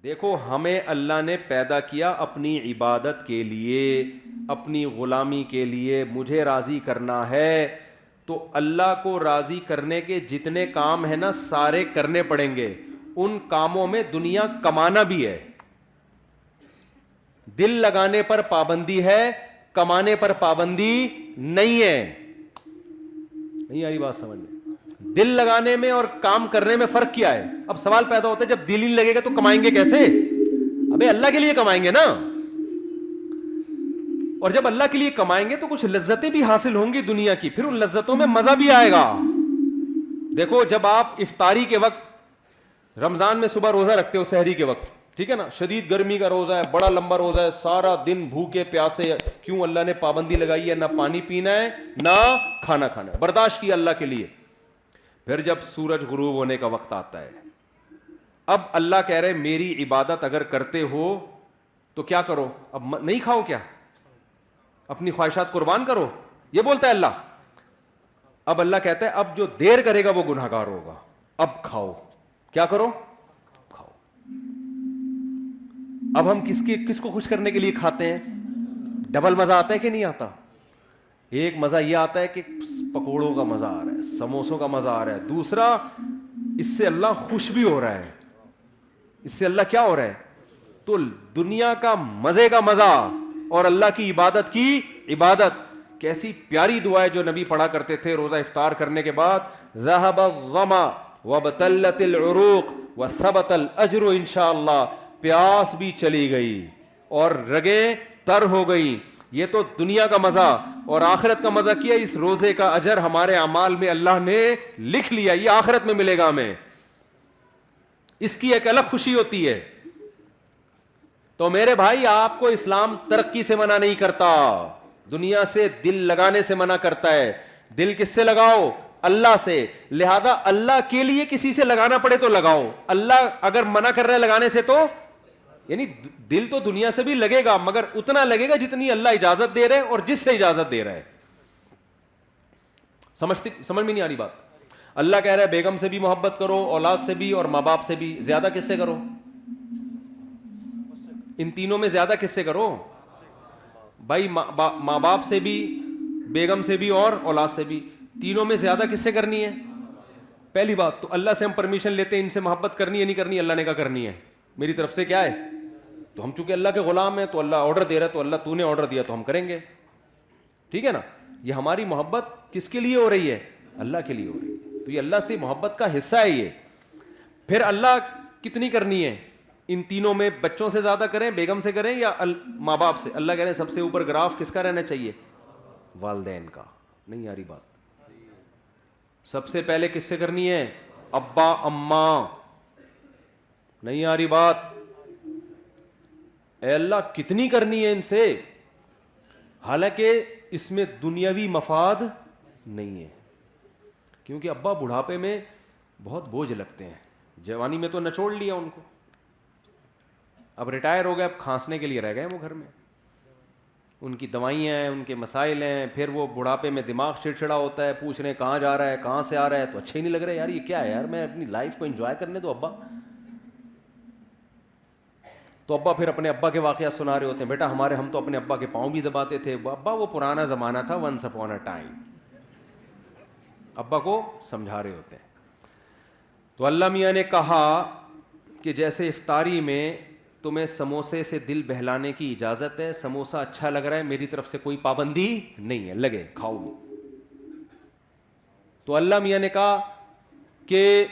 دیکھو ہمیں اللہ نے پیدا کیا اپنی عبادت کے لیے, اپنی غلامی کے لیے, مجھے راضی کرنا ہے. تو اللہ کو راضی کرنے کے جتنے کام ہیں نا سارے کرنے پڑیں گے. ان کاموں میں دنیا کمانا بھی ہے. دل لگانے پر پابندی ہے, کمانے پر پابندی نہیں ہے. نہیں آ رہی بات سمجھ میں؟ دل لگانے میں اور کام کرنے میں فرق کیا ہے؟ اب سوال پیدا ہوتا ہے جب دل ہی لگے گا تو کمائیں گے کیسے؟ ابے اللہ کے لیے کمائیں گے نا, اور جب اللہ کے لیے کمائیں گے تو کچھ لذتیں بھی حاصل ہوں گی دنیا کی, پھر ان لذتوں میں مزہ بھی آئے گا. دیکھو جب آپ افطاری کے وقت رمضان میں صبح روزہ رکھتے ہو سحری کے وقت, ٹھیک ہے نا, شدید گرمی کا روزہ ہے, بڑا لمبا روزہ ہے, سارا دن بھوکے پیاسے, کیوں اللہ نے پابندی لگائی ہے, نہ پانی پینا ہے نہ کھانا کھانا ہے, برداشت کیا اللہ کے لیے. پھر جب سورج غروب ہونے کا وقت آتا ہے, اب اللہ کہہ رہے میری عبادت اگر کرتے ہو تو کیا کرو, اب نہیں کھاؤ کیا, اپنی خواہشات قربان کرو, یہ بولتا ہے اللہ. اب اللہ کہتا ہے اب جو دیر کرے گا وہ گناہ گار ہوگا, اب کھاؤ, کیا کرو, کھاؤ. اب ہم کس کو خوش کرنے کے لیے کھاتے ہیں؟ ڈبل مزہ آتا ہے کہ نہیں آتا؟ ایک مزہ یہ آتا ہے کہ پکوڑوں کا مزہ آ رہا ہے, سموسوں کا مزہ آ رہا ہے, دوسرا اس سے اللہ خوش بھی ہو رہا ہے, اس سے اللہ کیا ہو رہا ہے, تو دنیا کا مزے کا مزہ اور اللہ کی عبادت کی عبادت. کیسی پیاری دعا ہے جو نبی پڑھا کرتے تھے روزہ افطار کرنے کے بعد, ذهب الظما وابتلت العروق وثبت الاجر انشاءاللہ. پیاس بھی چلی گئی اور رگیں تر ہو گئی. یہ تو دنیا کا مزہ, اور آخرت کا مزہ کیا, اس روزے کا اجر ہمارے اعمال میں اللہ نے لکھ لیا, یہ آخرت میں ملے گا ہمیں, اس کی ایک الگ خوشی ہوتی ہے. تو میرے بھائی آپ کو اسلام ترقی سے منع نہیں کرتا, دنیا سے دل لگانے سے منع کرتا ہے. دل کس سے لگاؤ؟ اللہ سے. لہذا اللہ کے لیے کسی سے لگانا پڑے تو لگاؤ, اللہ اگر منع کر رہا ہے لگانے سے تو یعنی دل تو دنیا سے بھی لگے گا مگر اتنا لگے گا جتنی اللہ اجازت دے رہے ہے اور جس سے اجازت دے رہا ہے. سمجھ میں نہیں آ رہی بات؟ اللہ کہہ رہا ہے بیگم سے بھی محبت کرو, اولاد سے بھی اور ماں باپ سے بھی. زیادہ کس سے کرو؟ ان تینوں میں زیادہ کس سے کرو بھائی؟ ماں باپ سے بھی, بیگم سے بھی اور اولاد سے بھی. تینوں میں زیادہ کس سے کرنی ہے؟ پہلی بات تو اللہ سے ہم پرمیشن لیتے ہیں ان سے محبت کرنی ہے نہیں کرنی, اللہ نے کہا کرنی ہے, میری طرف سے کیا ہے. تو ہم چونکہ اللہ کے غلام ہیں تو اللہ آرڈر دے رہا ہے, تو اللہ تو نے آرڈر دیا تو ہم کریں گے, ٹھیک ہے نا. یہ ہماری محبت کس کے لیے ہو رہی ہے؟ اللہ کے لیے ہو رہی ہے, تو یہ اللہ سے محبت کا حصہ ہے یہ. پھر اللہ کتنی کرنی ہے ان تینوں میں؟ بچوں سے زیادہ کریں, بیگم سے کریں یا ماں باپ سے؟ اللہ کہہ رہے ہیں سب سے اوپر گراف کس کا رہنا چاہیے؟ والدین کا. نہیں آ رہی بات؟ سب سے پہلے کس سے کرنی ہے؟ ابا اماں. نہیں آ رہی بات؟ اے اللہ کتنی کرنی ہے ان سے؟ حالانکہ اس میں دنیاوی مفاد نہیں ہے, کیونکہ ابا بڑھاپے میں بہت بوجھ لگتے ہیں, جوانی میں تو نچوڑ لیا ان کو, اب ریٹائر ہو گئے, اب کھانسنے کے لیے رہ گئے وہ گھر میں, ان کی دوائیاں ہیں, ان کے مسائل ہیں, پھر وہ بڑھاپے میں دماغ چڑچڑا ہوتا ہے, پوچھ رہے ہیں کہاں جا رہا ہے, کہاں سے آ رہا ہے, تو اچھا ہی نہیں لگ رہا ہے یار, یہ کیا ہے یار, میں اپنی لائف کو انجوائے کرنے دو ابا. تو ابا پھر اپنے ابا کے واقعات سنا رہے ہوتے ہیں, بیٹا ہم تو اپنے ابا کے پاؤں بھی دباتے تھے. ابا وہ پرانا زمانہ تھا, ونس اپون اے ٹائم, ابا کو سمجھا رہے ہوتے ہیں. تو اللہ میاں نے کہا کہ جیسے افطاری میں تمہیں سموسے سے دل بہلانے کی اجازت ہے, سموسا اچھا لگ رہا ہے, میری طرف سے کوئی پابندی نہیں ہے, لگے کھاؤ. تو اللہ میاں نے کہا کہ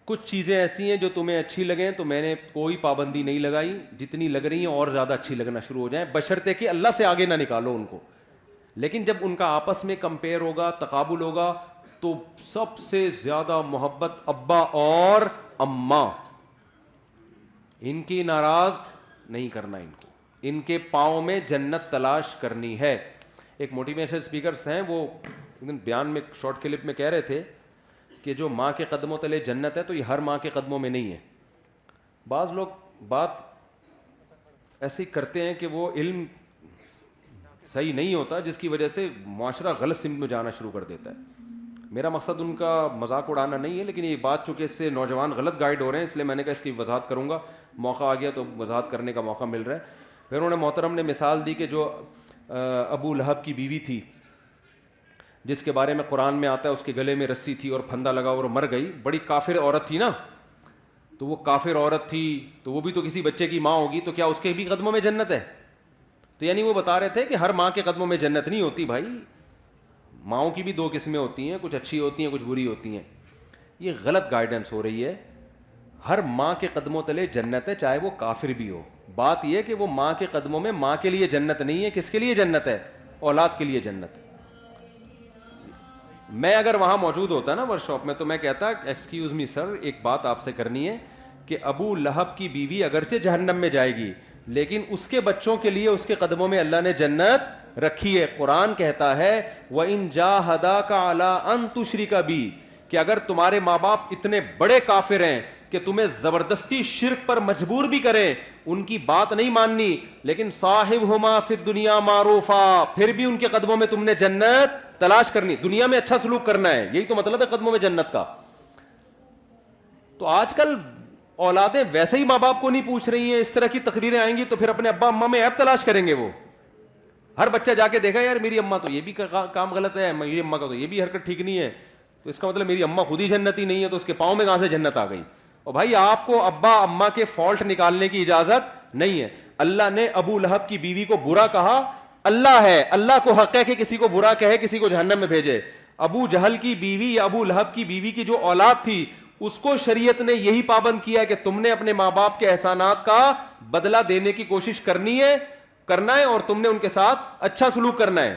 کچھ چیزیں ایسی ہیں جو تمہیں اچھی لگیں تو میں نے کوئی پابندی نہیں لگائی, جتنی لگ رہی ہیں اور زیادہ اچھی لگنا شروع ہو جائیں, بشرطے کہ اللہ سے آگے نہ نکالو ان کو. لیکن جب ان کا آپس میں کمپیئر ہوگا, تقابل ہوگا, تو سب سے زیادہ محبت ابا اور اماں, ان کی ناراض نہیں کرنا, ان کو ان کے پاؤں میں جنت تلاش کرنی ہے. ایک موٹیویشنل اسپیکرس ہیں, وہ بیان میں شارٹ کلپ میں کہہ رہے تھے کہ جو ماں کے قدموں تلے جنت ہے تو یہ ہر ماں کے قدموں میں نہیں ہے. بعض لوگ بات ایسی کرتے ہیں کہ وہ علم صحیح نہیں ہوتا, جس کی وجہ سے معاشرہ غلط سمت میں جانا شروع کر دیتا ہے. میرا مقصد ان کا مذاق اڑانا نہیں ہے, لیکن یہ بات چونکہ اس سے نوجوان غلط گائیڈ ہو رہے ہیں, اس لیے میں نے کہا اس کی وضاحت کروں گا, موقع آ گیا تو وضاحت کرنے کا موقع مل رہا ہے. پھر انہوں نے محترم نے مثال دی کہ جو ابو لہب کی بیوی تھی جس کے بارے میں قرآن میں آتا ہے اس کے گلے میں رسی تھی اور پھندا لگا اور مر گئی, بڑی کافر عورت تھی نا, تو وہ کافر عورت تھی تو وہ بھی تو کسی بچے کی ماں ہوگی, تو کیا اس کے بھی قدموں میں جنت ہے؟ تو یعنی وہ بتا رہے تھے کہ ہر ماں کے قدموں میں جنت نہیں ہوتی بھائی, ماؤں کی بھی دو قسمیں ہوتی ہیں, کچھ اچھی ہوتی ہیں کچھ بری ہوتی ہیں. یہ غلط گائیڈنس ہو رہی ہے. ہر ماں کے قدموں تلے جنت ہے, چاہے وہ کافر بھی ہو. بات یہ کہ وہ ماں کے قدموں میں ماں کے لیے جنت نہیں ہے, کس کے لیے جنت ہے؟ اولاد کے لیے جنت ہے. میں اگر وہاں موجود ہوتا نا ورک شاپ میں تو میں کہتا ایکسکیوز می سر, ایک بات آپ سے کرنی ہے کہ ابو لہب کی بیوی اگرچہ جہنم میں جائے گی لیکن اس کے بچوں کے لیے اس کے قدموں میں اللہ نے جنت رکھی ہے. قرآن کہتا ہے وَإِن جَاهَدَاكَ عَلَىٰ أَن تُشْرِكَ بِي, کہ اگر تمہارے ماں باپ اتنے بڑے کافر ہیں کہ تمہیں زبردستی شرک پر مجبور بھی کریں, ان کی بات نہیں ماننی, لیکن صاحبہما فی الدنیا معروفا, پھر بھی ان کے قدموں میں تم نے جنت تلاش کرنی, دنیا میں اچھا سلوک کرنا ہے, یہی تو مطلب ہے قدموں میں جنت کا. تو آج کل اولادیں ویسے ہی ماں باپ کو نہیں پوچھ رہی ہیں, اس طرح کی تقریریں آئیں گی تو پھر اپنے ابا اماں میں عیب تلاش کریں گے. وہ ہر بچہ جا کے دیکھا یار میری اماں تو یہ بھی کام غلط ہے, میری اماں کا تو یہ بھی حرکت ٹھیک نہیں ہے, تو اس کا مطلب میری اماں خود ہی جنتی نہیں ہے, تو اس کے پاؤں میں کہاں سے جنت آ گئی؟ اور بھائی آپ کو ابا اماں کے فالٹ نکالنے کی اجازت نہیں ہے. اللہ نے ابو لہب کی بیوی کو برا کہا, اللہ ہے, اللہ کو حق ہے کہ کسی کو برا کہے, کسی کو جہنم میں بھیجے. ابو جہل کی بیوی یا ابو لہب کی بیوی کی جو اولاد تھی اس کو شریعت نے یہی پابند کیا کہ تم نے اپنے ماں باپ کے احسانات کا بدلہ دینے کی کوشش کرنا ہے اور تم نے ان کے ساتھ اچھا سلوک کرنا ہے.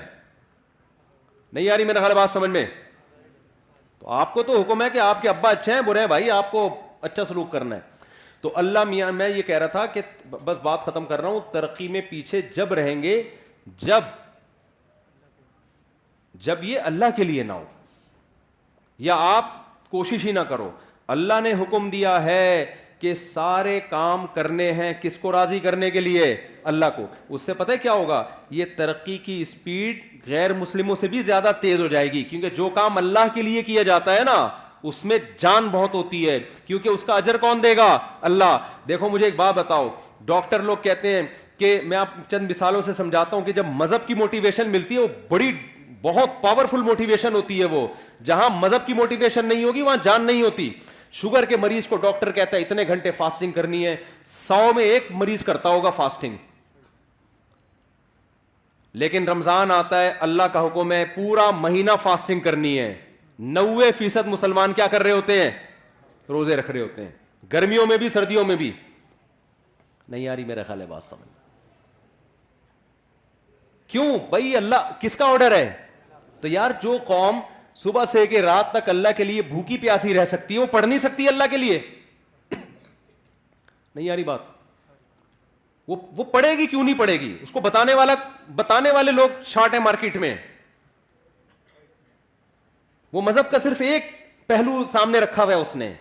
نہیں آ رہی میرا خیال بات سمجھ میں؟ تو آپ کو تو حکم ہے کہ آپ کے ابا اچھے ہیں برے ہیں, بھائی آپ کو اچھا سلوک کرنا ہے. تو اللہ میاں, میں یہ کہہ رہا تھا کہ بس بات ختم کر رہا ہوں, ترقی میں پیچھے جب رہیں گے جب یہ اللہ کے لیے نہ ہو یا آپ کوشش ہی نہ کرو. اللہ نے حکم دیا ہے کہ سارے کام کرنے ہیں کس کو راضی کرنے کے لیے؟ اللہ کو. اس سے پتہ ہے کیا ہوگا؟ یہ ترقی کی اسپیڈ غیر مسلموں سے بھی زیادہ تیز ہو جائے گی, کیونکہ جو کام اللہ کے لیے کیا جاتا ہے نا اس میں جان بہت ہوتی ہے, کیونکہ اس کا اجر کون دے گا؟ اللہ. دیکھو مجھے ایک بات بتاؤ, ڈاکٹر لوگ کہتے ہیں کہ, میں آپ چند مثالوں سے سمجھاتا ہوں کہ جب مذہب کی موٹیویشن ملتی ہے وہ بہت پاورفل موٹیویشن ہوتی ہے. وہ جہاں مذہب کی موٹیویشن نہیں ہوگی وہاں جان نہیں ہوتی. شوگر کے مریض کو ڈاکٹر کہتا ہے اتنے گھنٹے فاسٹنگ کرنی ہے, 100 میں 1 مریض کرتا ہوگا فاسٹنگ. لیکن رمضان آتا ہے, اللہ کا حکم ہے پورا مہینہ فاسٹنگ کرنی ہے. 90% مسلمان کیا کر رہے ہوتے ہیں؟ روزے رکھ رہے ہوتے ہیں, گرمیوں میں بھی سردیوں میں بھی. نہیں آ رہی میرا خیال ہے بات سمجھ؟ کیوں بھائی؟ اللہ کس کا آرڈر ہے؟ تو یار جو قوم صبح سے کہ رات تک اللہ کے لیے بھوکی پیاسی رہ سکتی ہے وہ پڑھ نہیں سکتی اللہ کے لیے؟ نہیں آ رہی بات؟ وہ پڑھے گی کیوں نہیں پڑھے گی؟ اس کو بتانے والے لوگ شارٹ ہیں مارکیٹ میں. وہ مذہب کا صرف ایک پہلو سامنے رکھا ہوا ہے اس نے.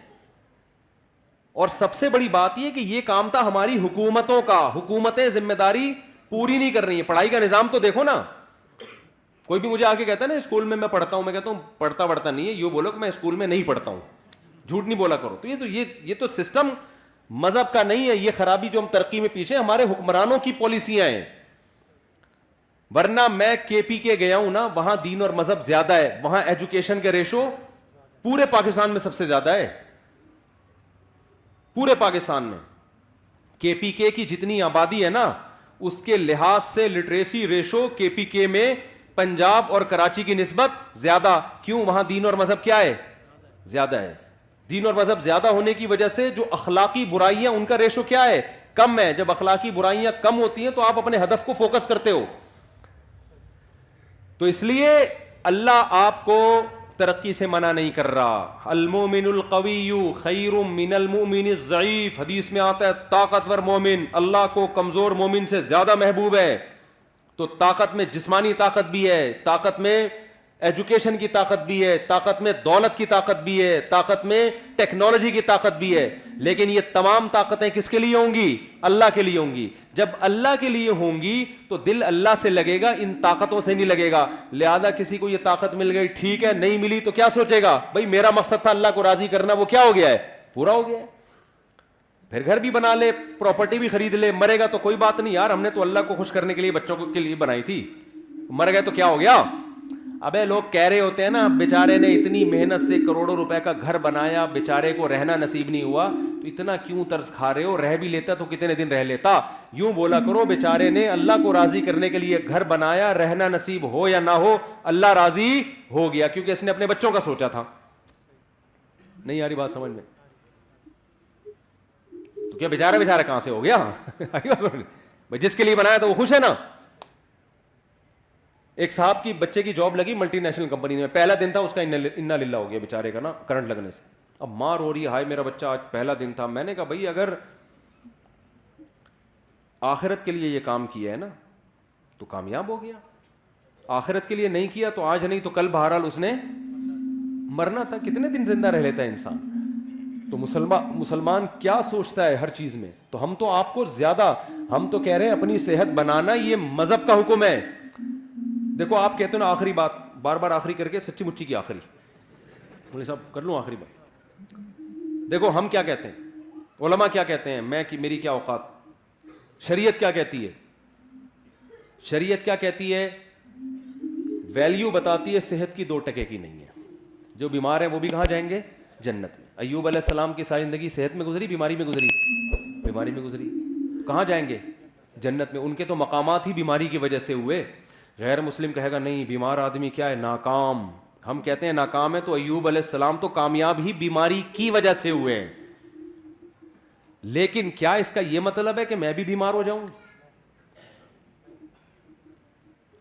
اور سب سے بڑی بات یہ کہ یہ کام تھا ہماری حکومتوں کا, حکومتیں ذمہ داری پوری نہیں کر رہی ہیں. پڑھائی کا نظام تو دیکھو نا. کوئی بھی مجھے آ کے کہتا ہے نا اسکول میں پڑھتا ہوں, میں کہتا ہوں پڑھتا نہیں ہے, یہ بولو کہ میں اسکول میں نہیں پڑھتا ہوں, جھوٹ نہیں بولا کرو. تو یہ تو سسٹم مذہب کا نہیں ہے. یہ خرابی جو ہم ترقی میں پیچھے, ہمارے حکمرانوں کی پالیسیاں ہیں. ورنہ میں کے پی کے گیا ہوں نا, وہاں دین اور مذہب زیادہ ہے, وہاں ایجوکیشن کے ریشو پورے پاکستان میں سب سے زیادہ ہے. پورے پاکستان میں کے پی کے کی جتنی آبادی ہے نا اس کے لحاظ سے لٹریسی ریشو کے پی کے میں پنجاب اور کراچی کی نسبت زیادہ. کیوں؟ وہاں دین اور مذہب کیا ہے؟ زیادہ ہے. دین اور مذہب زیادہ ہونے کی وجہ سے جو اخلاقی برائیاں ان کا ریشو کیا ہے؟ کم ہے. جب اخلاقی برائیاں کم ہوتی ہیں تو آپ اپنے ہدف کو فوکس کرتے ہو. تو اس لیے اللہ آپ کو ترقی سے منع نہیں کر رہا. المومن القوی خیر من المؤمن الضعیف, حدیث میں آتا ہے طاقتور مومن اللہ کو کمزور مومن سے زیادہ محبوب ہے. تو طاقت میں جسمانی طاقت بھی ہے, طاقت میں ایجوکیشن کی طاقت بھی ہے, طاقت میں دولت کی طاقت بھی ہے, طاقت میں ٹیکنالوجی کی طاقت بھی ہے. لیکن یہ تمام طاقتیں کس کے لیے ہوں گی؟ اللہ کے لیے ہوں گی. جب اللہ کے لیے ہوں گی تو دل اللہ سے لگے گا, ان طاقتوں سے نہیں لگے گا. لہذا کسی کو یہ طاقت مل گئی, ٹھیک ہے, نہیں ملی تو کیا سوچے گا؟ بھائی میرا مقصد تھا اللہ کو راضی کرنا, وہ کیا ہو گیا ہے؟ پورا ہو گیا ہے. پھر گھر بھی بنا لے, پراپرٹی بھی خرید لے, مرے گا تو کوئی بات نہیں یار, ہم نے تو اللہ کو خوش کرنے کے لیے بچوں کے لیے بنائی تھی, مر گئے تو کیا ہو گیا؟ ابے لوگ کہہ رہے ہوتے ہیں نا, بیچارے نے اتنی محنت سے کروڑوں روپے کا گھر بنایا, بیچارے کو رہنا نصیب نہیں ہوا, تو اتنا کیوں طرز کھا رہے ہو؟ رہ بھی لیتا تو کتنے دن رہ لیتا. یوں بولا کرو, بیچارے نے اللہ کو راضی کرنے کے لیے گھر بنایا, رہنا نصیب ہو یا نہ ہو اللہ راضی ہو گیا, کیونکہ اس نے اپنے بچوں کا سوچا تھا. نہیں آ رہی بات سمجھ میں؟ تو کیا بیچارہ کہاں سے ہو گیا؟ جس کے لیے بنایا تو وہ خوش ہے نا. ایک صاحب کی بچے کی جاب لگی ملٹی نیشنل کمپنی میں, پہلا دن تھا اس کا, انا للہ ہو گیا بیچارے کا نا کرنٹ لگنے سے. اب ماں رو رہی ہے, ہائے میرا بچہ آج پہلا دن تھا. میں نے کہا بھائی اگر آخرت کے لیے یہ کام کیا ہے نا تو کامیاب ہو گیا, آخرت کے لیے نہیں کیا تو آج نہیں تو کل بہرحال اس نے مرنا تھا. کتنے دن زندہ رہ لیتا ہے انسان؟ تو مسلمان کیا سوچتا ہے ہر چیز میں. تو ہم تو آپ کو زیادہ, ہم تو کہہ رہے ہیں اپنی صحت بنانا یہ مذہب کا حکم ہے. دیکھو آپ کہتے ہو نا آخری بات, بار بار آخری کر کے سچی مچی کی آخری, مولوی صاحب کر لوں آخری بات. دیکھو ہم کیا کہتے ہیں, علماء کیا کہتے ہیں, میری کیا اوقات, شریعت کیا کہتی ہے؟ شریعت کیا کہتی ہے؟ ویلیو بتاتی ہے صحت کی 2 ٹکے کی نہیں ہے. جو بیمار ہیں وہ بھی کہاں جائیں گے؟ جنت میں. ایوب علیہ السلام کی ساری زندگی صحت میں گزری, بیماری میں گزری؟ بیماری میں گزری. کہاں جائیں گے؟ جنت میں. ان کے تو مقامات ہی بیماری کی وجہ سے ہوئے. غیر مسلم کہے گا نہیں بیمار آدمی کیا ہے؟ ناکام. ہم کہتے ہیں ناکام ہے تو ایوب علیہ السلام تو کامیاب ہی بیماری کی وجہ سے ہوئے ہیں. لیکن کیا اس کا یہ مطلب ہے کہ میں بھی بیمار ہو جاؤں؟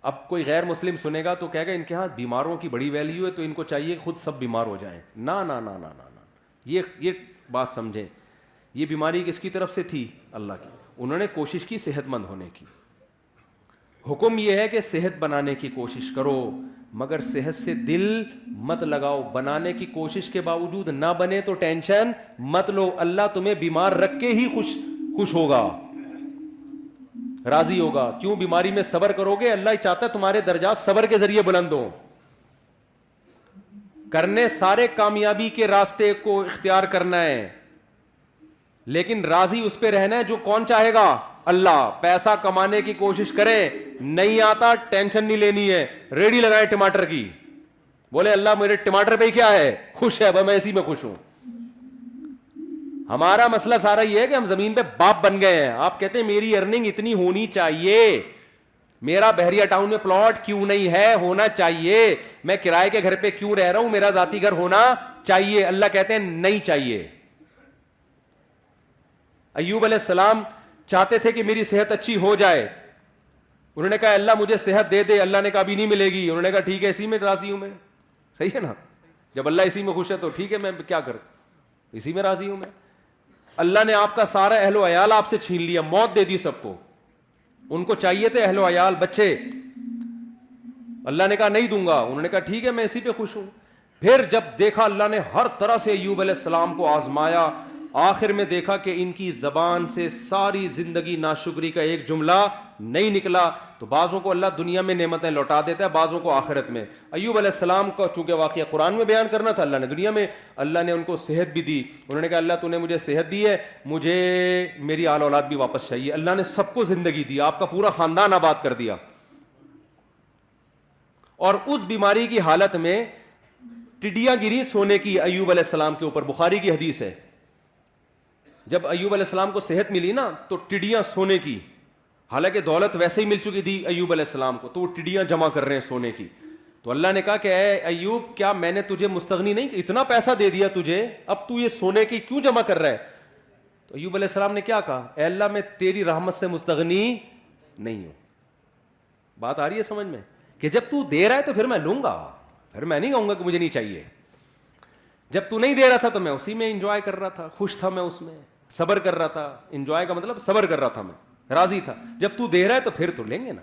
اب کوئی غیر مسلم سنے گا تو کہے گا ان کے ہاں بیماروں کی بڑی ویلیو ہے تو ان کو چاہیے خود سب بیمار ہو جائیں. نا نا نا نا نا نا, یہ بات سمجھیں. یہ بیماری کس کی طرف سے تھی؟ اللہ کی. انہوں نے کوشش کی صحت مند ہونے کی. حکم یہ ہے کہ صحت بنانے کی کوشش کرو, مگر صحت سے دل مت لگاؤ. بنانے کی کوشش کے باوجود نہ بنے تو ٹینشن مت لو, اللہ تمہیں بیمار رکھ کے ہی خوش ہوگا, راضی ہوگا. کیوں؟ بیماری میں صبر کرو گے, اللہ چاہتا ہے تمہارے درجات صبر کے ذریعے بلند ہوں. کرنے سارے کامیابی کے راستے کو اختیار کرنا ہے, لیکن راضی اس پہ رہنا ہے جو کون چاہے گا؟ اللہ. پیسہ کمانے کی کوشش کریں, نہیں آتا ٹینشن نہیں لینی ہے, ریڈی لگائیں ٹماٹر کی, بولے اللہ میرے ٹماٹر پہ کیا ہے؟ خوش ہے, میں اسی میں خوش ہوں. ہمارا مسئلہ سارا یہ ہے کہ ہم زمین پہ باپ بن گئے ہیں. آپ کہتے ہیں میری ارننگ اتنی ہونی چاہیے, میرا بحریہ ٹاؤن میں پلاٹ کیوں نہیں ہے؟ ہونا چاہیے. میں کرائے کے گھر پہ کیوں رہ رہا ہوں؟ میرا ذاتی گھر ہونا چاہیے. اللہ کہتے ہیں نہیں چاہیے. ایوب علیہ السلام چاہتے تھے کہ میری صحت اچھی ہو جائے. انہوں نے کہا اللہ مجھے صحت دے دے. اللہ نے کہا ابھی نہیں ملے گی. انہوں نے کہا ٹھیک ہے اسی میں راضی ہوں میں. صحیح ہے نا, جب اللہ اسی میں خوش ہے تو ٹھیک ہے, میں کیا کروں, اسی میں راضی ہوں میں. اللہ نے آپ کا سارا اہل و عیال آپ سے چھین لیا, موت دے دی سب کو. ان کو چاہیے تھے اہل و عیال بچے, اللہ نے کہا نہیں دوں گا. انہوں نے کہا ٹھیک ہے میں اسی پہ خوش ہوں. پھر جب دیکھا اللہ نے ہر طرح سے ایوب علیہ السلام کو آزمایا, آخر میں دیکھا کہ ان کی زبان سے ساری زندگی ناشکری کا ایک جملہ نہیں نکلا. تو بعضوں کو اللہ دنیا میں نعمتیں لوٹا دیتا ہے, بعضوں کو آخرت میں. ایوب علیہ السلام کا چونکہ واقعہ قرآن میں بیان کرنا تھا, اللہ نے دنیا میں, اللہ نے ان کو صحت بھی دی. انہوں نے کہا اللہ تو نے مجھے صحت دی ہے, مجھے میری آل اولاد بھی واپس چاہیے. اللہ نے سب کو زندگی دی, آپ کا پورا خاندان آباد کر دیا. اور اس بیماری کی حالت میں ٹڈیاں گری سونے کی ایوب علیہ السلام کے اوپر. بخاری کی حدیث ہے, جب ایوب علیہ السلام کو صحت ملی نا تو ٹڈیاں سونے کی, حالانکہ دولت ویسے ہی مل چکی تھی ایوب علیہ السلام کو, تو وہ ٹڈیاں جمع کر رہے ہیں سونے کی. تو اللہ نے کہا کہ اے ایوب کیا میں نے تجھے مستغنی نہیں, اتنا پیسہ دے دیا تجھے, اب تو یہ سونے کی کیوں جمع کر رہا ہے؟ تو ایوب علیہ السلام نے کیا کہا, اے اللہ میں تیری رحمت سے مستغنی نہیں ہوں. بات آ رہی ہے سمجھ میں, کہ جب تو دے رہا ہے تو پھر میں لوں گا, پھر میں نہیں کہوں گا کہ مجھے نہیں چاہیے. جب تو نہیں دے رہا تھا تو میں اسی میں انجوائے کر رہا تھا, خوش تھا میں اس میں, صبر کر رہا تھا. انجوائے کا مطلب صبر کر رہا تھا میں, راضی تھا. جب تو دے رہا ہے تو پھر تو لیں گے نا.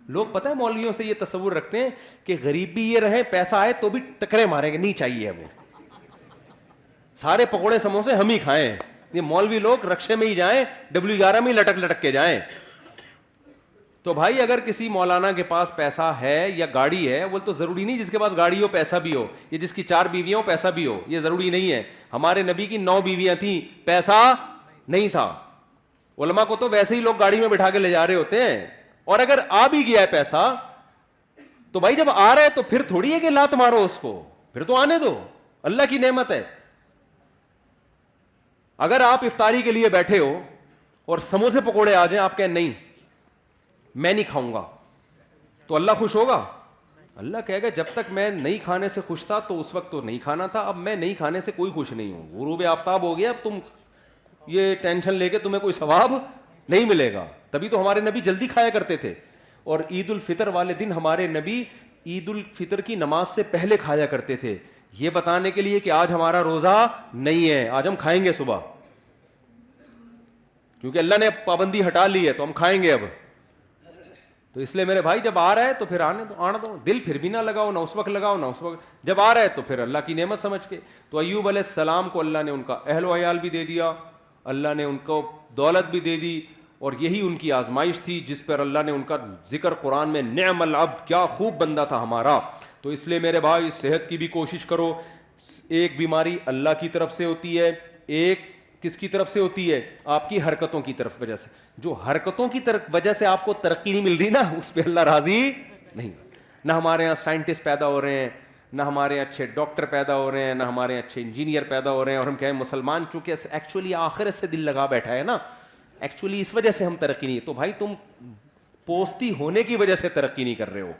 لوگ پتہ ہے مولویوں سے یہ تصور رکھتے ہیں کہ غریب بھی یہ رہے, پیسہ آئے تو بھی ٹکرے ماریں گے, نہیں چاہیے وہ, سارے پکوڑے سموسے ہم ہی کھائیں, یہ مولوی لوگ رکشے میں ہی جائیں, W11 میں ہی لٹک کے جائیں. تو بھائی اگر کسی مولانا کے پاس پیسہ ہے یا گاڑی ہے, وہ تو ضروری نہیں جس کے پاس گاڑی ہو پیسہ بھی ہو, یہ جس کی 4 بیویاں ہو پیسہ بھی ہو, یہ ضروری نہیں ہے. ہمارے نبی کی 9 بیویاں تھیں, پیسہ نہیں تھا. علماء کو تو ویسے ہی لوگ گاڑی میں بٹھا کے لے جا رہے ہوتے ہیں. اور اگر آ بھی گیا ہے پیسہ تو بھائی جب آ رہا ہے تو پھر تھوڑی ہے کہ لات مارو اس کو, پھر تو آنے دو, اللہ کی نعمت ہے. اگر آپ افطاری کے لیے بیٹھے ہو اور سموسے پکوڑے آ جائیں, آپ کہیں نہیں میں نہیں کھاؤں گا, تو اللہ خوش ہوگا؟ اللہ کہے گا جب تک میں نہیں کھانے سے خوش تھا تو اس وقت تو نہیں کھانا تھا, اب میں نہیں کھانے سے کوئی خوش نہیں ہوں. غروب آفتاب ہو گیا, اب تم یہ ٹینشن لے کے تمہیں کوئی ثواب نہیں ملے گا. تبھی تو ہمارے نبی جلدی کھایا کرتے تھے. اور عید الفطر والے دن ہمارے نبی عید الفطر کی نماز سے پہلے کھایا کرتے تھے, یہ بتانے کے لیے کہ آج ہمارا روزہ نہیں ہے, آج ہم کھائیں گے صبح, کیونکہ اللہ نے پابندی ہٹا لی ہے تو ہم کھائیں گے اب. تو اس لیے میرے بھائی جب آ رہا ہے تو پھر آنے دو, دل پھر بھی نہ لگاؤ, نہ اس وقت لگاؤ نہ اس وقت, جب آ رہا ہے تو پھر اللہ کی نعمت سمجھ کے. تو ایوب علیہ السلام کو اللہ نے ان کا اہل و عیال بھی دے دیا, اللہ نے ان کو دولت بھی دے دی, اور یہی ان کی آزمائش تھی جس پر اللہ نے ان کا ذکر قرآن میں نعم العبد, کیا خوب بندہ تھا ہمارا. تو اس لیے میرے بھائی صحت کی بھی کوشش کرو. ایک بیماری اللہ کی طرف سے ہوتی ہے, ایک کس کی طرف سے ہوتی ہے؟ آپ کی حرکتوں کی طرف وجہ سے. جو حرکتوں کی طرف وجہ سے آپ کو ترقی نہیں مل رہی نا, اس پہ اللہ راضی نہیں. نہ ہمارے یہاں سائنٹسٹ پیدا ہو رہے ہیں, نہ ہمارے یہاں اچھے ڈاکٹر پیدا ہو رہے ہیں, نہ ہمارے یہاں اچھے انجینئر پیدا ہو رہے ہیں, اور ہم کہیں مسلمان چونکہ ایکچولی آخرت سے دل لگا بیٹھا ہے نا, ایکچولی اس وجہ سے ہم ترقی نہیں. تو بھائی تم پوستی ہونے کی وجہ سے ترقی نہیں کر رہے ہو,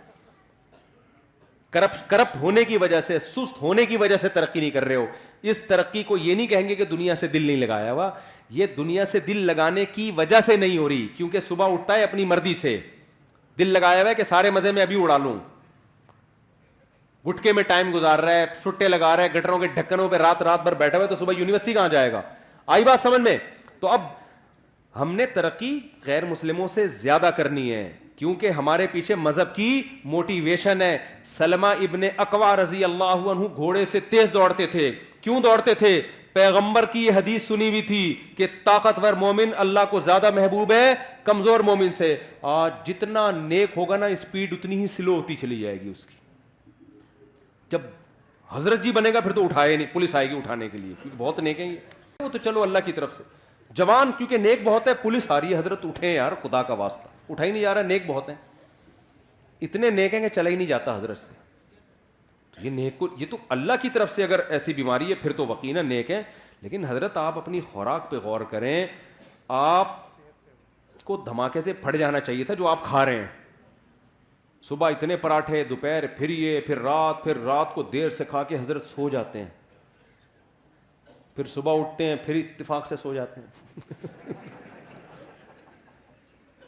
کرپٹ ہونے کی وجہ سے, سست ہونے کی وجہ سے ترقی نہیں کر رہے ہو. اس ترقی کو یہ نہیں کہیں گے کہ دنیا سے دل نہیں لگایا ہوا, یہ دنیا سے دل لگانے کی وجہ سے نہیں ہو رہی, کیونکہ صبح اٹھتا ہے اپنی مرضی سے, دل لگایا ہوا ہے کہ سارے مزے میں ابھی اڑا لوں, گٹکے میں ٹائم گزار رہا ہے, سٹے لگا رہا ہے, گٹروں کے ڈھکنوں پہ رات بھر بیٹھا ہوا ہے, تو صبح یونیورسٹی کہاں جائے گا؟ آئی بات سمجھ میں؟ تو اب ہم نے ترقی غیر مسلموں سے زیادہ کرنی ہے, کیونکہ ہمارے پیچھے مذہب کی موٹیویشن ہے. سلمہ ابن اکوا رضی اللہ عنہ گھوڑے سے تیز دوڑتے تھے. کیوں دوڑتے تھے؟ پیغمبر کی یہ حدیث سنی ہوئی تھی کہ طاقتور مومن اللہ کو زیادہ محبوب ہے کمزور مومن سے. آج جتنا نیک ہوگا نا, اسپیڈ اتنی ہی سلو ہوتی چلی جائے گی اس کی. جب حضرت جی بنے گا پھر تو اٹھائے نہیں, پولیس آئے گی اٹھانے کے لیے, کیونکہ بہت نیک ہیں یہ. وہ تو چلو اللہ کی طرف سے. جوان کیونکہ نیک بہت ہے, پولیس آ رہی ہے, حضرت اٹھے یار خدا کا واسطہ, اٹھا ہی نہیں جا رہا, نیک بہت ہیں, اتنے نیک ہیں کہ چلا ہی نہیں جاتا حضرت سے. یہ نیک کو, یہ تو اللہ کی طرف سے اگر ایسی بیماری ہے پھر تو یقیناً نیک ہے. لیکن حضرت آپ اپنی خوراک پہ غور کریں, آپ کو دھماکے سے پھٹ جانا چاہیے تھا جو آپ کھا رہے ہیں. صبح اتنے پراٹھے, دوپہر پھر یہ, پھر رات کو دیر سے کھا کے حضرت سو جاتے ہیں, پھر صبح اٹھتے ہیں پھر اتفاق سے سو جاتے ہیں.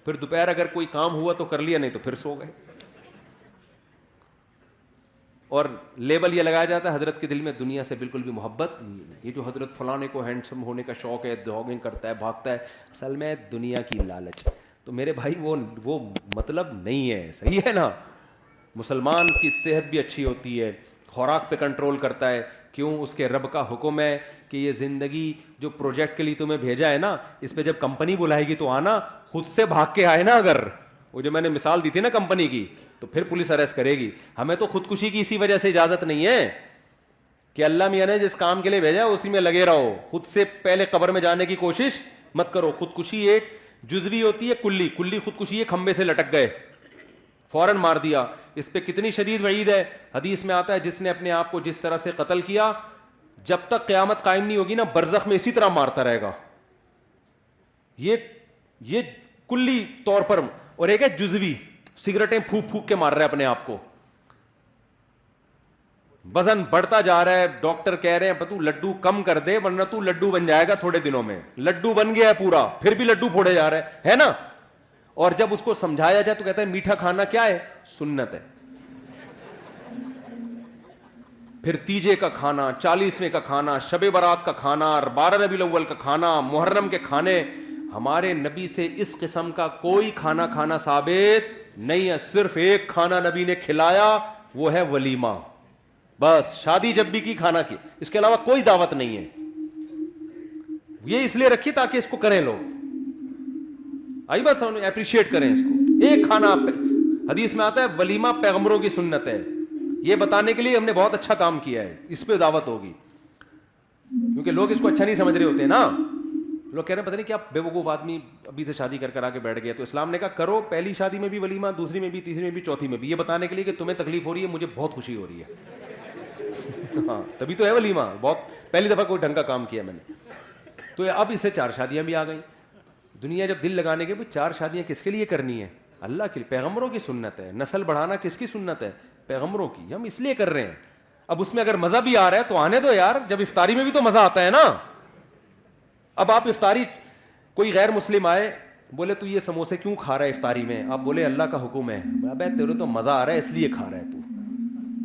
پھر دوپہر اگر کوئی کام ہوا تو کر لیا, نہیں تو پھر سو گئے. اور لیبل یہ لگایا جاتا ہے حضرت کے دل میں دنیا سے بالکل بھی محبت نہیں ہے. یہ جو حضرت فلانے کو ہینڈسم ہونے کا شوق ہے, جاگنگ کرتا ہے, بھاگتا ہے, اصل میں دنیا کی لالچ. تو میرے بھائی وہ مطلب نہیں ہے, صحیح ہے نا. مسلمان کی صحت بھی اچھی ہوتی ہے, خوراک پہ کنٹرول کرتا ہے. کیوں؟ اس کے رب کا حکم ہے کہ یہ زندگی جو پروجیکٹ کے لیے تمہیں بھیجا ہے نا, اس پہ جب کمپنی بلائے گی تو آنا, خود سے بھاگ کے آئے نا. اگر وہ جو میں نے مثال دی تھی نا کمپنی کی, تو پھر پولیس اریسٹ کرے گی. ہمیں تو خودکشی کی اسی وجہ سے اجازت نہیں ہے کہ اللہ میاں نے جس کام کے لیے بھیجا اسی میں لگے رہو, خود سے پہلے قبر میں جانے کی کوشش مت کرو. خودکشی ایک جزوی ہوتی ہے, کلی خودکشی ہے, کھمبے سے لٹک گئے, فوراً مار دیا. اس پہ کتنی شدید وعید ہے. حدیث میں آتا ہے جس نے اپنے آپ کو جس طرح سے قتل کیا, جب تک قیامت قائم نہیں ہوگی نا, برزخ میں اسی طرح مارتا رہے گا. یہ کلی طور پر. اور ایک ہے جزوی, سگریٹیں پھونک کے مار رہا ہے اپنے آپ کو, وزن بڑھتا جا رہا ہے, ڈاکٹر کہہ رہے ہیں تو لڈو کم کر دے ورنہ تو لڈو بن جائے گا تھوڑے دنوں میں. لڈو بن گیا ہے پورا, پھر بھی لڈو پھوڑے جا رہا ہے نا. اور جب اس کو سمجھایا جائے تو کہتا ہے میٹھا کھانا کیا ہے؟ سنت ہے. پھر تیجے کا کھانا, 40ویں کا کھانا, شب برات کا کھانا, 12 ربیع الاول کا کھانا, محرم کے کھانے. ہمارے نبی سے اس قسم کا کوئی کھانا ثابت نہیں ہے. صرف ایک کھانا نبی نے کھلایا, وہ ہے ولیمہ. بس شادی جب بھی کی کھانا کی, اس کے علاوہ کوئی دعوت نہیں ہے. یہ اس لیے رکھی تاکہ اس کو کریں لوگ, آئی بس اپریشیٹ کریں اس کو. ایک کھانا, حدیث میں آتا ہے ولیمہ پیغمبروں کی سنت ہے, یہ بتانے کے لیے ہم نے بہت اچھا کام کیا ہے, اس پہ دعوت ہوگی. کیونکہ لوگ اس کو اچھا نہیں سمجھ رہے ہوتے نا, لوگ کہہ رہے ہیں پتہ نہیں کیا بے وقوف آدمی ابھی سے شادی کر آ کے بیٹھ گیا. تو اسلام نے کہا کرو, پہلی شادی میں بھی ولیمہ, دوسری میں بھی, تیسری میں بھی, چوتھی میں بھی, یہ بتانے کے لیے کہ تمہیں تکلیف ہو رہی ہے, مجھے بہت خوشی ہو رہی ہے. ہاں تبھی تو ہے ولیمہ, بہت پہلی دفعہ کوئی ڈھنگ کا کام کیا میں نے. تو اب اس سے 4 شادیاں بھی آ گئیں. دنیا جب دل لگانے کے 4 شادیاں کس کے لیے کرنی ہے؟ اللہ کے لیے, پیغمبروں کی سنت ہے. نسل بڑھانا کس کی سنت ہے؟ پیغمبروں کی. ہم اس لیے کر رہے ہیں. اب اس میں اگر مزہ بھی آ رہا ہے تو آنے دو یار, جب افطاری میں بھی تو مزہ آتا ہے نا. اب آپ افطاری, کوئی غیر مسلم آئے بولے تو یہ سموسے کیوں کھا رہا ہے افطاری میں, آپ بولے اللہ کا حکم ہے. ابے تیرے تو مزہ آ رہا ہے اس لیے کھا رہا ہے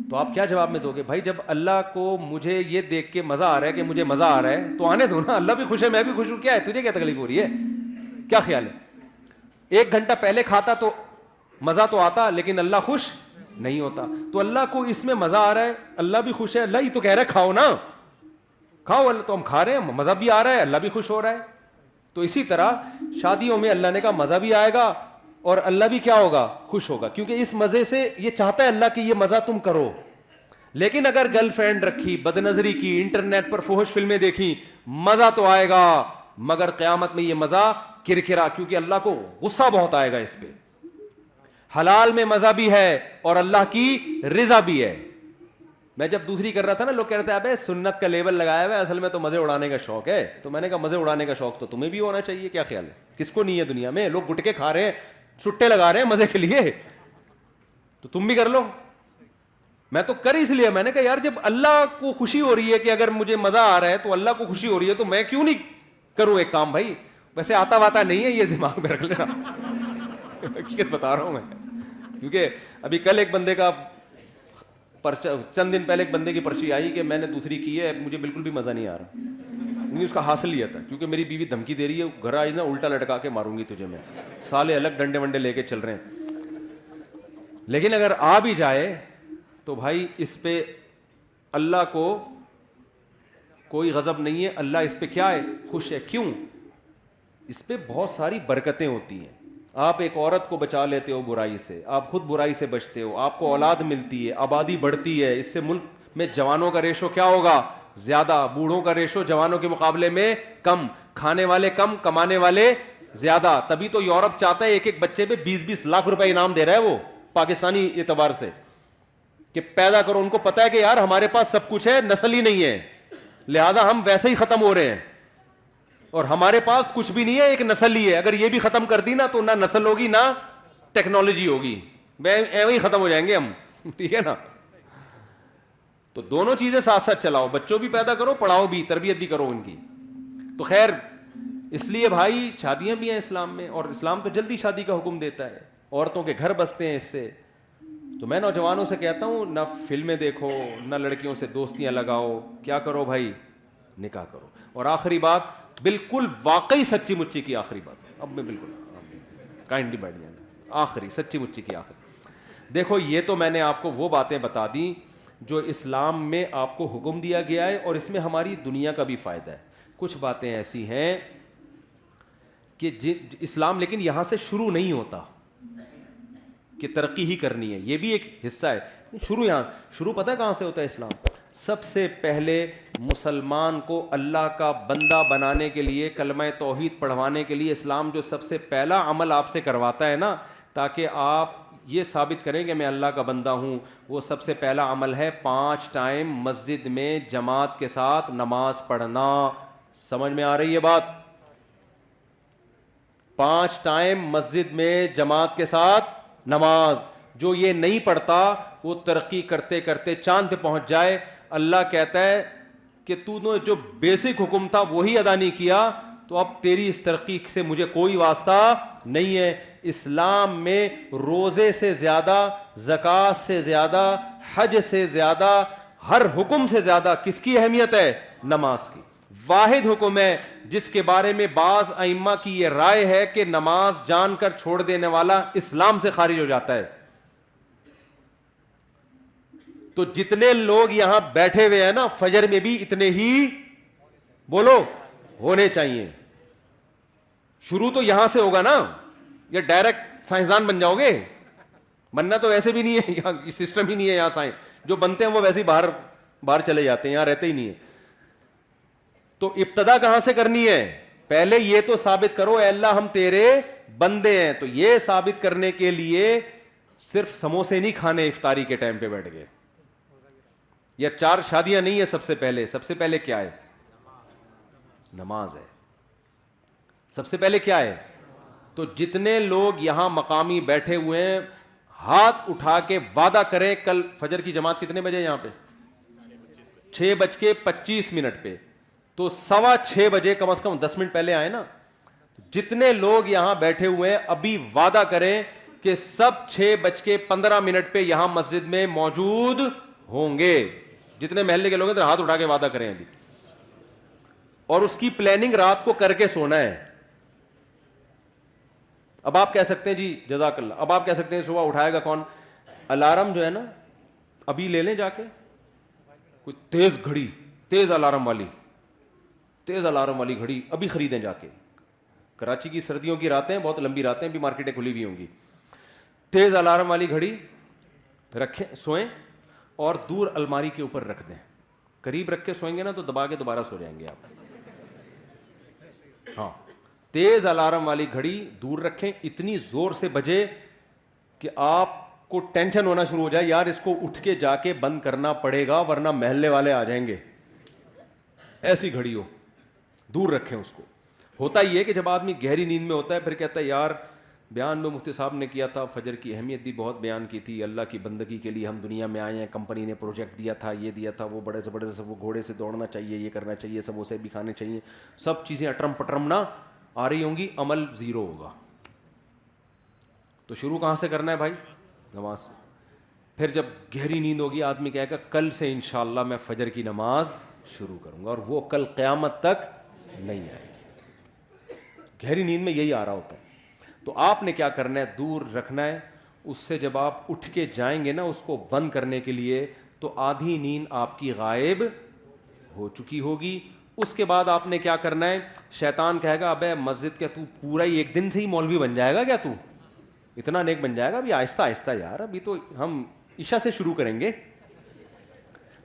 تو آپ کیا جواب میں دو گے؟ بھائی جب اللہ کو مجھے یہ دیکھ کے مزہ آ رہا ہے کہ مجھے مزہ آ رہا ہے تو آنے دو نا, اللہ بھی خوش ہے میں بھی خوش ہوں, کیا ہے تجھے کیا تکلیف ہو رہی ہے؟ کیا خیال ہے؟ 1 گھنٹہ پہلے کھاتا تو مزہ تو آتا, لیکن اللہ خوش نہیں ہوتا. تو اللہ کو اس میں مزہ آ رہا ہے, اللہ بھی خوش ہے, اللہ ہی تو کہہ رہا ہے کھاؤ نا, کھاؤ. اللہ تو ہم کھا رہے ہیں, مزہ بھی آ رہا ہے, اللہ بھی خوش ہو رہا ہے. تو اسی طرح شادیوں میں اللہ نے کہا مزہ بھی آئے گا اور اللہ بھی کیا ہوگا؟ خوش ہوگا, کیونکہ اس مزے سے یہ چاہتا ہے اللہ کہ یہ مزہ تم کرو. لیکن اگر گرل فرینڈ رکھی, بد نظری کی, انٹرنیٹ پر فحش فلمیں دیکھی, مزہ تو آئے گا مگر قیامت میں یہ مزہ کرکرا, کیونکہ اللہ کو غصہ بہت آئے گا اس پہ. حلال میں مزہ بھی ہے اور اللہ کی رضا بھی ہے. میں جب دوسری کر رہا تھا نا, لوگ کہہ رہے تھے ابے سنت کا لیبل لگایا ہوا ہے, اصل میں تو مزے اڑانے کا شوق ہے. تو میں نے کہا مزے اڑانے کا شوق تو تمہیں بھی ہونا چاہیے, کیا خیال ہے؟ کس کو نہیں ہے دنیا میں؟ لوگ گٹکے کھا رہے ہیں, چھٹے لگا رہے ہیں مزے کے لیے, تو تم بھی کر لو. میں تو کر اس لیے, میں نے کہا یار جب اللہ کو خوشی ہو رہی ہے کہ اگر مجھے مزہ آ رہا ہے تو اللہ کو خوشی ہو رہی ہے, تو میں کیوں نہیں کروں ایک کام. بھائی ویسے آتا واتا نہیں ہے, یہ دماغ میں رکھ لینا, حقیقت بتا رہا ہوں میں. کیونکہ ابھی کل ایک بندے کا پرچہ, چند دن پہلے ایک بندے کی پرچی آئی کہ میں نے دوسری کی ہے, مجھے بالکل بھی مزہ نہیں آ رہا. نہیں اس کا حاصل یہ تھا, کیونکہ میری بیوی دھمکی دے رہی ہے, گھر آئی نا الٹا لٹکا کے ماروں گی تجھے میں, سالے الگ ڈنڈے ونڈے لے کے چل رہے ہیں. لیکن اگر آ بھی جائے تو بھائی اس پہ اللہ کو کوئی غضب نہیں ہے, اللہ اس پہ کیا ہے؟ خوش ہے. کیوں؟ اس پہ بہت ساری برکتیں ہوتی ہیں. آپ ایک عورت کو بچا لیتے ہو برائی سے, آپ خود برائی سے بچتے ہو, آپ کو اولاد ملتی ہے, آبادی بڑھتی ہے, اس سے ملک میں جوانوں کا ریشو کیا ہوگا؟ زیادہ. بوڑھوں کا ریشو جوانوں کے مقابلے میں کم, کھانے والے کم, کمانے والے زیادہ. تبھی تو یورپ چاہتا ہے ایک ایک بچے پہ 20-20 لاکھ روپے انعام دے رہا ہے وہ, پاکستانی اعتبار سے, کہ پیدا کرو. ان کو پتا ہے کہ یار ہمارے پاس سب کچھ ہے, نسل ہی نہیں ہے, لہذا ہم ویسے ہی ختم ہو رہے ہیں, اور ہمارے پاس کچھ بھی نہیں ہے, ایک نسل ہی ہے. اگر یہ بھی ختم کر دی نا تو نہ نسل ہوگی نہ ٹیکنالوجی ہوگی, ایویں ہی ختم ہو جائیں گے ہم. ٹھیک ہے نا؟ تو دونوں چیزیں ساتھ ساتھ چلاؤ, بچوں بھی پیدا کرو, پڑھاؤ بھی, تربیت بھی کرو ان کی. تو خیر اس لیے بھائی شادیاں بھی ہیں اسلام میں, اور اسلام تو جلدی شادی کا حکم دیتا ہے, عورتوں کے گھر بستے ہیں اس سے. تو میں نوجوانوں سے کہتا ہوں نہ فلمیں دیکھو, نہ لڑکیوں سے دوستیاں لگاؤ, کیا کرو بھائی؟ نکاح کرو. اور آخری بات, بالکل واقعی سچی مچی کی آخری بات, اب میں بالکل کائنڈلی بیٹھ جانا, آخری سچی مچی کی آخری. دیکھو یہ تو میں نے آپ کو وہ باتیں بتا دیں جو اسلام میں آپ کو حکم دیا گیا ہے, اور اس میں ہماری دنیا کا بھی فائدہ ہے. کچھ باتیں ایسی ہیں کہ اسلام لیکن یہاں سے شروع نہیں ہوتا کہ ترقی ہی کرنی ہے, یہ بھی ایک حصہ ہے. شروع پتہ ہے کہاں سے ہوتا ہے اسلام؟ سب سے پہلے مسلمان کو اللہ کا بندہ بنانے کے لیے, کلمہ توحید پڑھوانے کے لیے اسلام جو سب سے پہلا عمل آپ سے کرواتا ہے نا, تاکہ آپ یہ ثابت کریں کہ میں اللہ کا بندہ ہوں, وہ سب سے پہلا عمل ہے 5 ٹائم مسجد میں جماعت کے ساتھ نماز پڑھنا. سمجھ میں آ رہی ہے بات؟ 5 ٹائم مسجد میں جماعت کے ساتھ نماز. جو یہ نہیں پڑھتا وہ ترقی کرتے کرتے چاند پہ پہنچ جائے. اللہ کہتا ہے کہ تو نے جو بیسک حکم تھا وہی ادا نہیں کیا, تو اب تیری اس ترقی سے مجھے کوئی واسطہ نہیں ہے. اسلام میں روزے سے زیادہ, زکوٰۃ سے زیادہ, حج سے زیادہ, ہر حکم سے زیادہ کس کی اہمیت ہے؟ نماز کی. واحد حکم ہے جس کے بارے میں بعض ائمہ کی یہ رائے ہے کہ نماز جان کر چھوڑ دینے والا اسلام سے خارج ہو جاتا ہے. تو جتنے لوگ یہاں بیٹھے ہوئے ہیں نا, فجر میں بھی اتنے ہی بولو ہونے چاہیے. شروع تو یہاں سے ہوگا نا, یا ڈائریکٹ سائنسدان بن جاؤ گے؟ بننا تو ویسے بھی نہیں ہے, یہاں سسٹم ہی نہیں ہے یہاں سائنس, جو بنتے ہیں وہ ویسے ہی باہر چلے جاتے ہیں, یہاں رہتے ہی نہیں ہے. تو ابتدا کہاں سے کرنی ہے؟ پہلے یہ تو ثابت کرو اے اللہ ہم تیرے بندے ہیں. تو یہ ثابت کرنے کے لیے صرف سموسے نہیں کھانے افطاری کے ٹائم پہ بیٹھ گئے, یا 4 شادیاں نہیں ہے. سب سے پہلے کیا ہے؟ نماز ہے. سب سے پہلے کیا ہے؟ تو جتنے لوگ یہاں مقامی بیٹھے ہوئے ہیں, ہاتھ اٹھا کے وعدہ کریں کل فجر کی جماعت کتنے بجے یہاں پہ؟ 6:25 پہ. تو 6:15 بجے کم از کم 10 منٹ پہلے آئے نا. جتنے لوگ یہاں بیٹھے ہوئے ہیں ابھی وعدہ کریں کہ سب 6:15 پہ یہاں مسجد میں موجود ہوں گے. جتنے محلے کے لوگ ہیں تو ہاتھ اٹھا کے وعدہ کریں ابھی. اور اس کی پلاننگ رات کو کر کے سونا ہے. اب آپ کہہ سکتے ہیں جی جزاک اللہ, اب آپ کہہ سکتے ہیں صبح اٹھائے گا کون؟ الارم جو ہے نا ابھی لے لیں جا کے, کوئی تیز گھڑی, تیز الارم والی گھڑی ابھی خریدیں جا کے. کراچی کی سردیوں کی راتیں بہت لمبی راتیں, بھی مارکیٹیں کھلی ہوئی ہوں گی. تیز الارم والی گھڑی رکھیں, سوئیں اور دور الماری کے اوپر رکھ دیں. قریب رکھ کے سوئیں گے نا تو دبا کے دوبارہ سو جائیں گے آپ. ہاں, تیز الارم والی گھڑی دور رکھیں, اتنی زور سے بجے کہ آپ کو ٹینشن ہونا شروع ہو جائے, یار اس کو اٹھ کے جا کے بند کرنا پڑے گا ورنہ محلے والے آ جائیں گے. ایسی گھڑی ہو, دور رکھیں اس کو. ہوتا ہی ہے کہ جب آدمی گہری نیند میں ہوتا ہے پھر کہتا ہے یار بیان میں مفتی صاحب نے کیا تھا, فجر کی اہمیت بھی بہت بیان کی تھی, اللہ کی بندگی کے لیے ہم دنیا میں آئے ہیں, کمپنی نے پروجیکٹ دیا تھا, یہ دیا تھا, وہ بڑے سے سب, وہ گھوڑے سے دوڑنا چاہیے, یہ کرنا چاہیے, سموسے بھی کھانے چاہیے, سب چیزیں اٹرم پٹرم نہ آ رہی ہوں گی, عمل زیرو ہوگا. تو شروع کہاں سے کرنا ہے بھائی؟ نماز سے. پھر جب گہری نیند ہوگی آدمی کہے گا کل سے انشاءاللہ میں فجر کی نماز شروع کروں گا, اور وہ کل قیامت تک نہیں آئے گی. گہری نیند میں یہی آ رہا ہوتا ہے. تو آپ نے کیا کرنا ہے؟ دور رکھنا ہے. اس سے جب آپ اٹھ کے جائیں گے نا اس کو بند کرنے کے لیے تو آدھی نیند آپ کی غائب ہو چکی ہوگی. اس کے بعد آپ نے کیا کرنا ہے؟ شیطان کہے گا ابے مسجد کیا تو پورا ہی ایک دن سے ہی مولوی بن جائے گا کیا, تو اتنا نیک بن جائے گا؟ ابھی آہستہ آہستہ یار, ابھی تو ہم عشاء سے شروع کریں گے.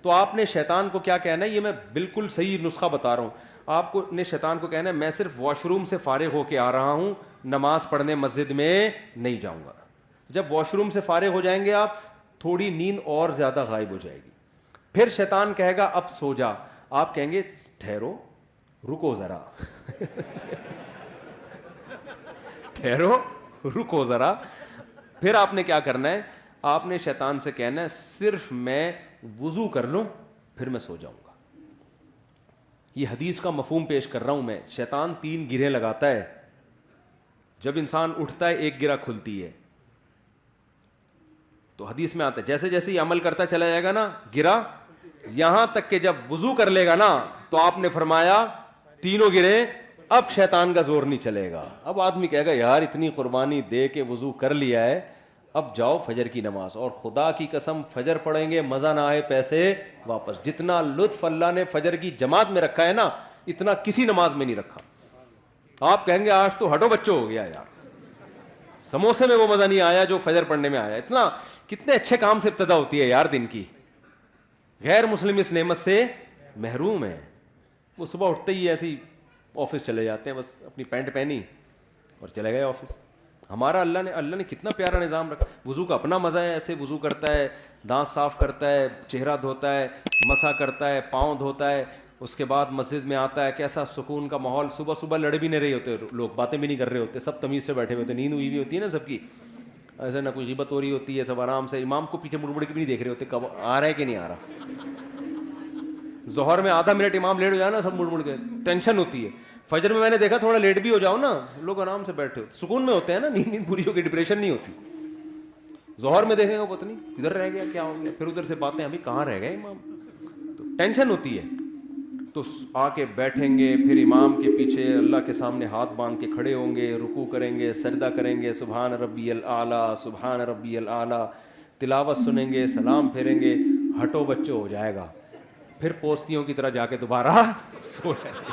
تو آپ نے شیطان کو کیا کہنا ہے؟ یہ میں بالکل صحیح نسخہ بتا رہا ہوں. آپ کو نے شیطان کو کہنا ہے میں صرف واش روم سے فارغ ہو کے آ رہا ہوں, نماز پڑھنے مسجد میں نہیں جاؤں گا. جب واش روم سے فارغ ہو جائیں گے آپ, تھوڑی نیند اور زیادہ غائب ہو جائے گی. پھر شیطان کہے گا اب سو جا. آپ کہیں گے ٹھہرو, رکو ذرا ٹھہرو, رکو ذرا. پھر آپ نے کیا کرنا ہے؟ آپ نے شیطان سے کہنا ہے صرف میں وضو کر لوں پھر میں سو جاؤں گا. یہ حدیث کا مفہوم پیش کر رہا ہوں میں. شیطان 3 گرہیں لگاتا ہے. جب انسان اٹھتا ہے ایک گرہ کھلتی ہے. تو حدیث میں آتا ہے جیسے جیسے یہ عمل کرتا چلا جائے گا نا گرہ, یہاں تک کہ جب وضو کر لے گا نا تو آپ نے فرمایا 3 گرہیں, اب شیطان کا زور نہیں چلے گا. اب آدمی کہے گا یار اتنی قربانی دے کے وضو کر لیا ہے, اب جاؤ فجر کی نماز. اور خدا کی قسم فجر پڑھیں گے مزہ نہ آئے پیسے واپس. جتنا لطف اللہ نے فجر کی جماعت میں رکھا ہے نا اتنا کسی نماز میں نہیں رکھا. آپ کہیں گے آج تو ہٹو بچوں ہو گیا یار, سموسے میں وہ مزہ نہیں آیا جو فجر پڑھنے میں آیا. اتنا کتنے اچھے کام سے ابتدا ہوتی ہے یار دن کی. غیر مسلم اس نعمت سے محروم ہے. وہ صبح اٹھتے ہی ایسی آفس چلے جاتے ہیں, بس اپنی پینٹ پہنی اور چلے گئے آفس. ہمارا اللہ نے کتنا پیارا نظام رکھا. وضو کا اپنا مزہ ہے, ایسے وضو کرتا ہے, دانت صاف کرتا ہے, چہرہ دھوتا ہے, مسح کرتا ہے, پاؤں دھوتا ہے, اس کے بعد مسجد میں آتا ہے. کیسا سکون کا ماحول. صبح صبح لڑ بھی نہیں رہے ہوتے لوگ, باتیں بھی نہیں کر رہے ہوتے, سب تمیز سے بیٹھے ہوتے, نیند ہوئی ہوتی ہے نا سب کی, ایسے نہ کوئی غیبت ہو رہی ہوتی ہے, سب آرام سے. امام کو پیچھے مڑ مڑ کے بھی نہیں دیکھ رہے ہوتے کب آ رہا ہے کہ نہیں آ رہا. ظہر میں آدھا منٹ امام لیٹ ہو جائے نا سب مڑ مڑ کے, ٹینشن ہوتی ہے. فجر میں نے دیکھا تھوڑا لیٹ بھی ہو جاؤ نا, لوگ آرام سے بیٹھے ہوتے, سکون میں ہوتے ہیں نا, نیند پوری ہو گئی, ڈپریشن نہیں ہوتی. ظہر میں دیکھیں گے پتہ نہیں ادھر رہ گیا کیا ہو گیا, پھر ادھر سے باتیں ابھی کہاں رہ گئے امام, تو ٹینشن ہوتی ہے. تو آ کے بیٹھیں گے, پھر امام کے پیچھے اللہ کے سامنے ہاتھ باندھ کے کھڑے ہوں گے, رکوع کریں گے, سجدہ کریں گے, سبحان ربی الاعلیٰ سبحان ربی الاعلیٰ, تلاوت سنیں گے, سلام پھیریں گے, ہٹو بچوں ہو جائے گا. پھر پوستیوں کی طرح جا کے دوبارہ سو جائیں گے.